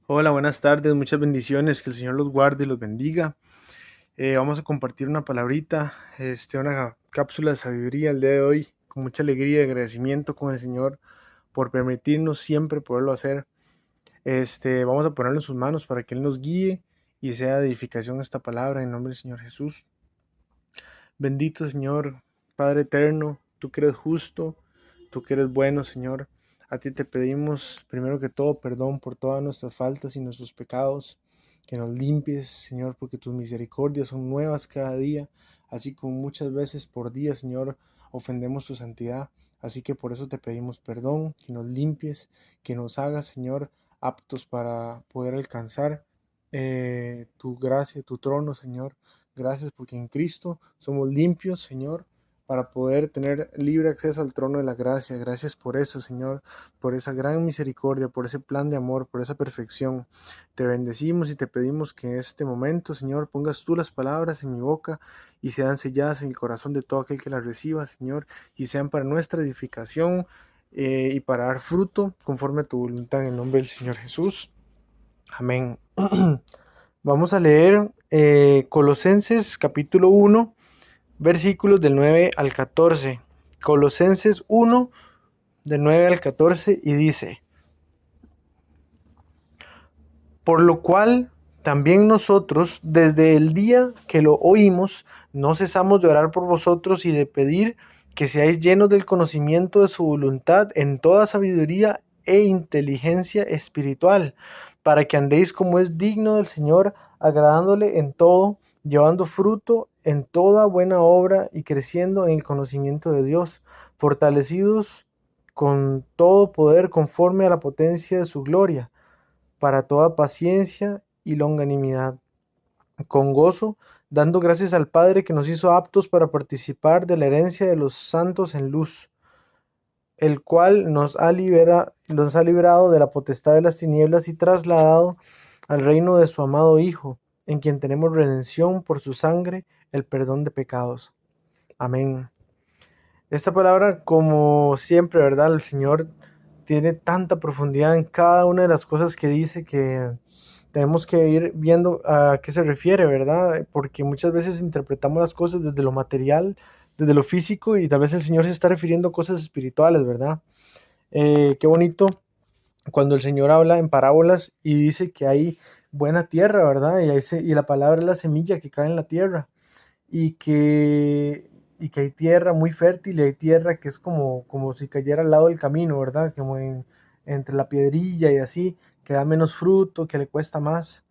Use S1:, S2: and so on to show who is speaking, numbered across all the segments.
S1: Hola, buenas tardes, muchas bendiciones, que el Señor los guarde y los bendiga. Vamos a compartir una palabrita, una cápsula de sabiduría el día de hoy, con mucha alegría y agradecimiento con el Señor por permitirnos siempre poderlo hacer. Vamos a ponerlo en sus manos para que Él nos guíe y sea de edificación esta palabra en nombre del Señor Jesús. Bendito Señor, Padre eterno, tú que eres justo, tú que eres bueno, Señor. A ti te pedimos, primero que todo, perdón por todas nuestras faltas y nuestros pecados, que nos limpies, Señor, porque tus misericordias son nuevas cada día, así como muchas veces por día, Señor, ofendemos tu santidad. Así que por eso te pedimos perdón, que nos limpies, que nos hagas, Señor, aptos para poder alcanzar tu gracia, tu trono, Señor. Gracias porque en Cristo somos limpios, Señor, para poder tener libre acceso al trono de la gracia. Gracias por eso, Señor, por esa gran misericordia, por ese plan de amor, por esa perfección. Te bendecimos y te pedimos que en este momento, Señor, pongas tú las palabras en mi boca y sean selladas en el corazón de todo aquel que las reciba, Señor, y sean para nuestra edificación y para dar fruto conforme a tu voluntad en el nombre del Señor Jesús. Amén. Vamos a leer Colosenses capítulo 1, versículos del 9 al 14. Colosenses 1, del 9 al 14, y dice: Por lo cual también nosotros, desde el día que lo oímos, no cesamos de orar por vosotros y de pedir que seáis llenos del conocimiento de su voluntad en toda sabiduría e inteligencia espiritual, para que andéis como es digno del Señor, agradándole en todo, llevando fruto en toda buena obra y creciendo en el conocimiento de Dios, fortalecidos con todo poder conforme a la potencia de su gloria, para toda paciencia y longanimidad, con gozo, dando gracias al Padre que nos hizo aptos para participar de la herencia de los santos en luz, el cual nos ha librado de la potestad de las tinieblas y trasladado al reino de su amado Hijo, en quien tenemos redención por su sangre, el perdón de pecados. Amén. Esta palabra, como siempre, ¿verdad? El Señor tiene tanta profundidad en cada una de las cosas que dice que tenemos que ir viendo a qué se refiere, ¿verdad? Porque muchas veces interpretamos las cosas desde lo material, desde lo físico, y tal vez el Señor se está refiriendo a cosas espirituales, ¿verdad? Qué bonito cuando el Señor habla en parábolas y dice que hay buena tierra, ¿verdad? Y la palabra es la semilla que cae en la tierra y que hay tierra muy fértil y hay tierra que es como si cayera al lado del camino, ¿verdad? Entre la piedrilla y así, que da menos fruto, que le cuesta más.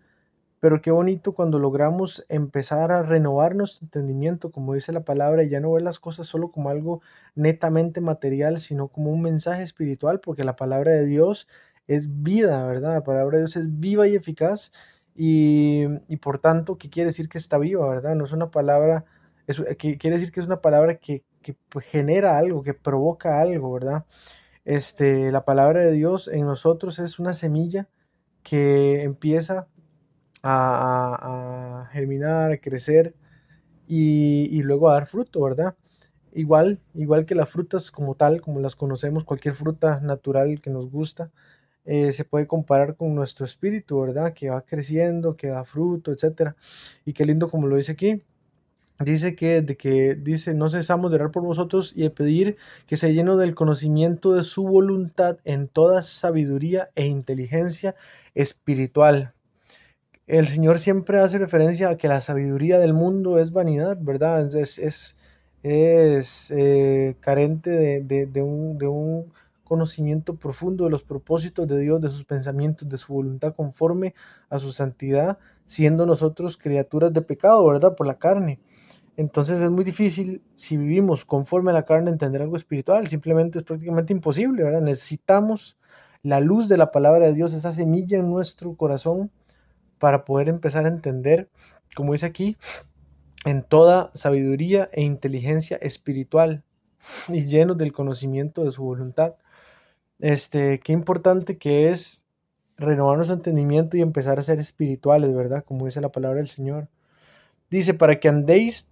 S1: Pero qué bonito cuando logramos empezar a renovar nuestro entendimiento, como dice la palabra, y ya no ver las cosas solo como algo netamente material, sino como un mensaje espiritual, porque la palabra de Dios es vida, ¿verdad? La palabra de Dios es viva y eficaz, y por tanto, ¿qué quiere decir que está viva, verdad? No es una palabra, que quiere decir que es una palabra que pues, genera algo, que provoca algo, ¿verdad? La palabra de Dios en nosotros es una semilla que empieza a germinar, a crecer y luego a dar fruto, ¿verdad? Igual que las frutas como tal, como las conocemos, cualquier fruta natural que nos gusta, se puede comparar con nuestro espíritu, ¿verdad? Que va creciendo, que da fruto, etcétera. Y qué lindo como lo dice aquí. Dice, no cesamos de orar por vosotros y de pedir que se lleno del conocimiento de su voluntad en toda sabiduría e inteligencia espiritual. El Señor siempre hace referencia a que la sabiduría del mundo es vanidad, ¿verdad? Es carente de un conocimiento profundo de los propósitos de Dios, de sus pensamientos, de su voluntad conforme a su santidad, siendo nosotros criaturas de pecado, ¿verdad? Por la carne. Entonces es muy difícil, si vivimos conforme a la carne, entender algo espiritual. Simplemente es prácticamente imposible, ¿verdad? Necesitamos la luz de la palabra de Dios, esa semilla en nuestro corazón para poder empezar a entender, como dice aquí, en toda sabiduría e inteligencia espiritual y llenos del conocimiento de su voluntad. Qué importante que es renovar nuestro entendimiento y empezar a ser espirituales, ¿verdad? Como dice la palabra del Señor. Dice, para que andéis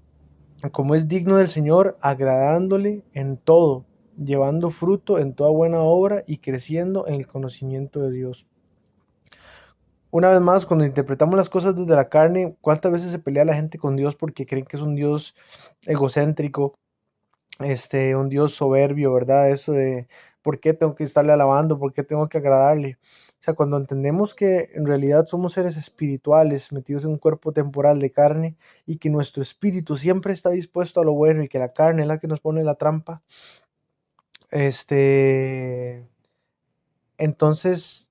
S1: como es digno del Señor, agradándole en todo, llevando fruto en toda buena obra y creciendo en el conocimiento de Dios. Una vez más, cuando interpretamos las cosas desde la carne, ¿cuántas veces se pelea la gente con Dios porque creen que es un Dios egocéntrico, un Dios soberbio, ¿verdad? Eso de por qué tengo que estarle alabando, por qué tengo que agradarle. O sea, cuando entendemos que en realidad somos seres espirituales metidos en un cuerpo temporal de carne y que nuestro espíritu siempre está dispuesto a lo bueno y que la carne es la que nos pone la trampa, este, entonces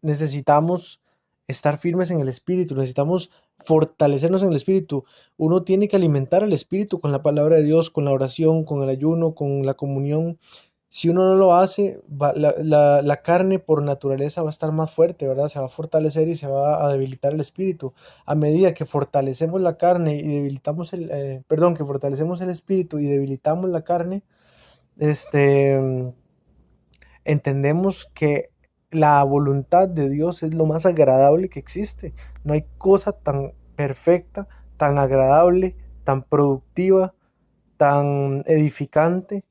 S1: necesitamos estar firmes en el espíritu, necesitamos fortalecernos en el espíritu. Uno tiene que alimentar al espíritu con la palabra de Dios, con la oración, con el ayuno, con la comunión. Si uno no lo hace, la carne por naturaleza va a estar más fuerte, ¿verdad? Se va a fortalecer y se va a debilitar el espíritu. A medida que fortalecemos la carne y debilitamos que fortalecemos el espíritu y debilitamos la carne, este, entendemos que la voluntad de Dios es lo más agradable que existe. No hay cosa tan perfecta, tan agradable, tan productiva, tan edificante,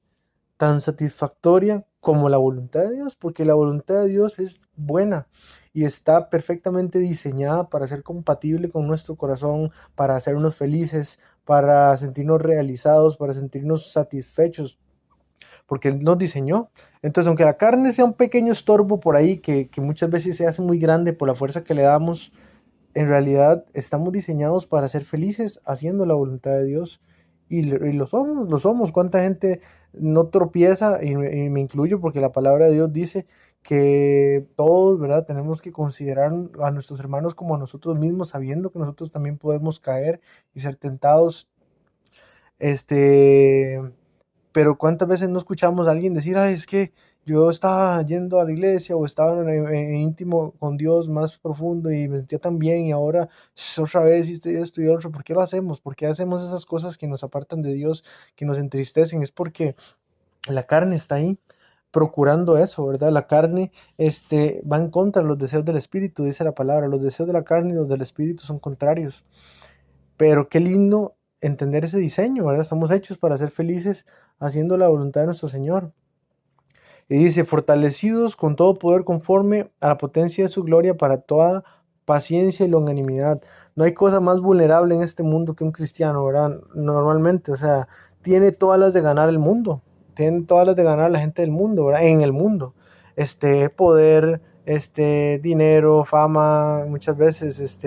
S1: tan satisfactoria como la voluntad de Dios, porque la voluntad de Dios es buena y está perfectamente diseñada para ser compatible con nuestro corazón, para hacernos felices, para sentirnos realizados, para sentirnos satisfechos porque Él nos diseñó. Entonces, aunque la carne sea un pequeño estorbo por ahí, que muchas veces se hace muy grande por la fuerza que le damos, en realidad estamos diseñados para ser felices haciendo la voluntad de Dios. Y lo somos, lo somos. ¿Cuánta gente no tropieza? Y me incluyo porque la palabra de Dios dice que todos, ¿verdad? Tenemos que considerar a nuestros hermanos como a nosotros mismos, sabiendo que nosotros también podemos caer y ser tentados. Este, pero cuántas veces no escuchamos a alguien decir, ay, es que yo estaba yendo a la iglesia o estaba en íntimo con Dios más profundo y me sentía tan bien y ahora otra vez hiciste esto y otro. ¿Por qué lo hacemos? ¿Por qué hacemos esas cosas que nos apartan de Dios, que nos entristecen? Es porque la carne está ahí procurando eso, ¿verdad? La carne va en contra de los deseos del espíritu, dice la palabra. Los deseos de la carne y los del espíritu son contrarios. Pero qué lindo entender ese diseño, ¿verdad? Estamos hechos para ser felices haciendo la voluntad de nuestro Señor. Y dice, fortalecidos con todo poder conforme a la potencia de su gloria para toda paciencia y longanimidad. No hay cosa más vulnerable en este mundo que un cristiano, ¿verdad? Normalmente, o sea, tiene todas las de ganar el mundo, tiene todas las de ganar la gente del mundo, ¿verdad? En el mundo. Poder, dinero, fama, muchas veces,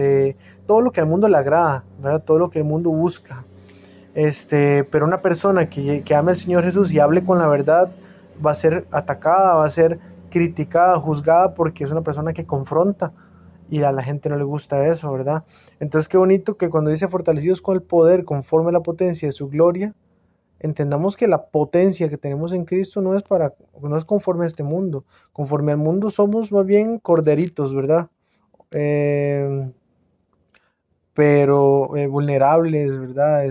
S1: todo lo que al mundo le agrada, ¿verdad? Todo lo que el mundo busca. Pero una persona que ame al Señor Jesús y hable con la verdad va a ser atacada, va a ser criticada, juzgada, porque es una persona que confronta y a la gente no le gusta eso, ¿verdad? Entonces qué bonito que cuando dice fortalecidos con el poder conforme a la potencia de su gloria, entendamos que la potencia que tenemos en Cristo no es conforme a este mundo. Conforme al mundo somos más bien corderitos, ¿verdad? Eh, pero vulnerables, ¿verdad?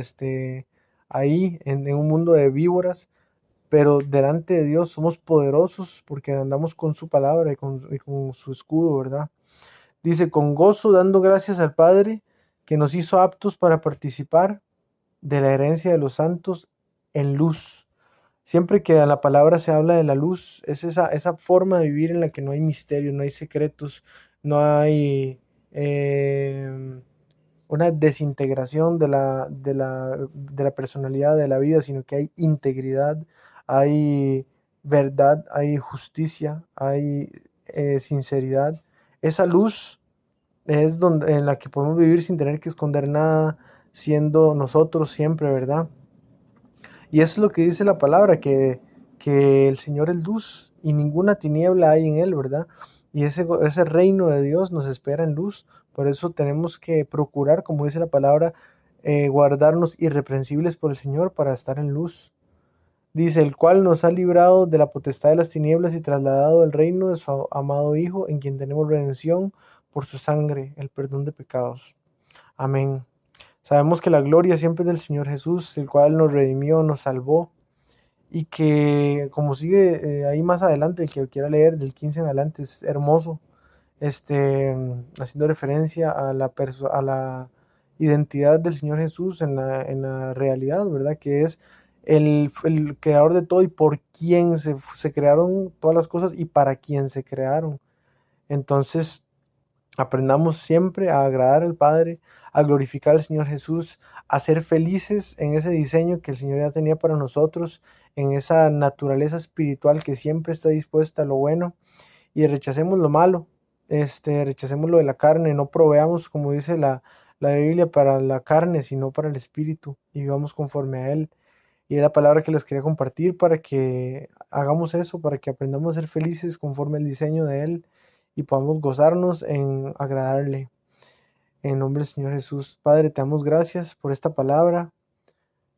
S1: Ahí en un mundo de víboras, pero delante de Dios somos poderosos porque andamos con su palabra y con su escudo, ¿verdad? Dice, con gozo dando gracias al Padre que nos hizo aptos para participar de la herencia de los santos en luz. Siempre que en la palabra se habla de la luz, es esa forma de vivir en la que no hay misterios, no hay secretos, no hay una desintegración de la personalidad de la vida, sino que hay integridad, hay verdad, hay justicia, hay sinceridad. Esa luz es en la que podemos vivir sin tener que esconder nada, siendo nosotros siempre, ¿verdad? Y eso es lo que dice la palabra, que el Señor es luz y ninguna tiniebla hay en él, ¿verdad? Y ese reino de Dios nos espera en luz. Por eso tenemos que procurar, como dice la palabra, guardarnos irreprensibles por el Señor para estar en luz. Dice, el cual nos ha librado de la potestad de las tinieblas y trasladado al reino de su amado Hijo, en quien tenemos redención por su sangre, el perdón de pecados. Amén. Sabemos que la gloria siempre es del Señor Jesús, el cual nos redimió, nos salvó, y que como sigue ahí más adelante, el que quiera leer del 15 en adelante, es hermoso, haciendo referencia a la identidad del Señor Jesús en la realidad, ¿verdad? Que es el creador de todo y por quien se crearon todas las cosas y para quien se crearon. Entonces, Aprendamos siempre a agradar al Padre, a glorificar al Señor Jesús, a ser felices en ese diseño que el Señor ya tenía para nosotros, en esa naturaleza espiritual que siempre está dispuesta a lo bueno, y rechacemos lo malo, rechacemos lo de la carne, no proveamos, como dice la Biblia, para la carne, sino para el espíritu, y vivamos conforme a Él. Y es la palabra que les quería compartir para que hagamos eso, para que aprendamos a ser felices conforme al diseño de Él y podamos gozarnos en agradarle. En nombre del Señor Jesús, Padre, te damos gracias por esta palabra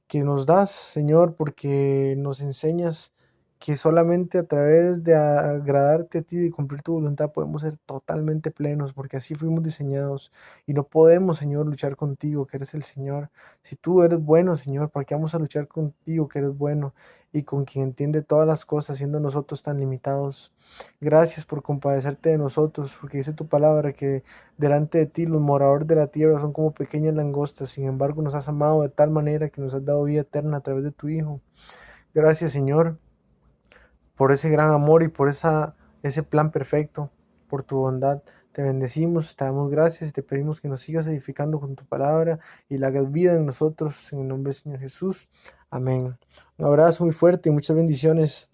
S1: que nos das, Señor, porque nos enseñas que solamente a través de agradarte a ti y cumplir tu voluntad podemos ser totalmente plenos, porque así fuimos diseñados y no podemos, Señor, luchar contigo, que eres el Señor. Si tú eres bueno, Señor, ¿para qué vamos a luchar contigo, que eres bueno y con quien entiende todas las cosas, siendo nosotros tan limitados? Gracias por compadecerte de nosotros, porque dice tu palabra que delante de ti los moradores de la tierra son como pequeñas langostas, sin embargo nos has amado de tal manera que nos has dado vida eterna a través de tu Hijo. Gracias, Señor, por ese gran amor y por ese plan perfecto, por tu bondad. Te bendecimos, te damos gracias y te pedimos que nos sigas edificando con tu palabra y la hagas vida en nosotros, en el nombre del Señor Jesús. Amén. Un abrazo muy fuerte y muchas bendiciones.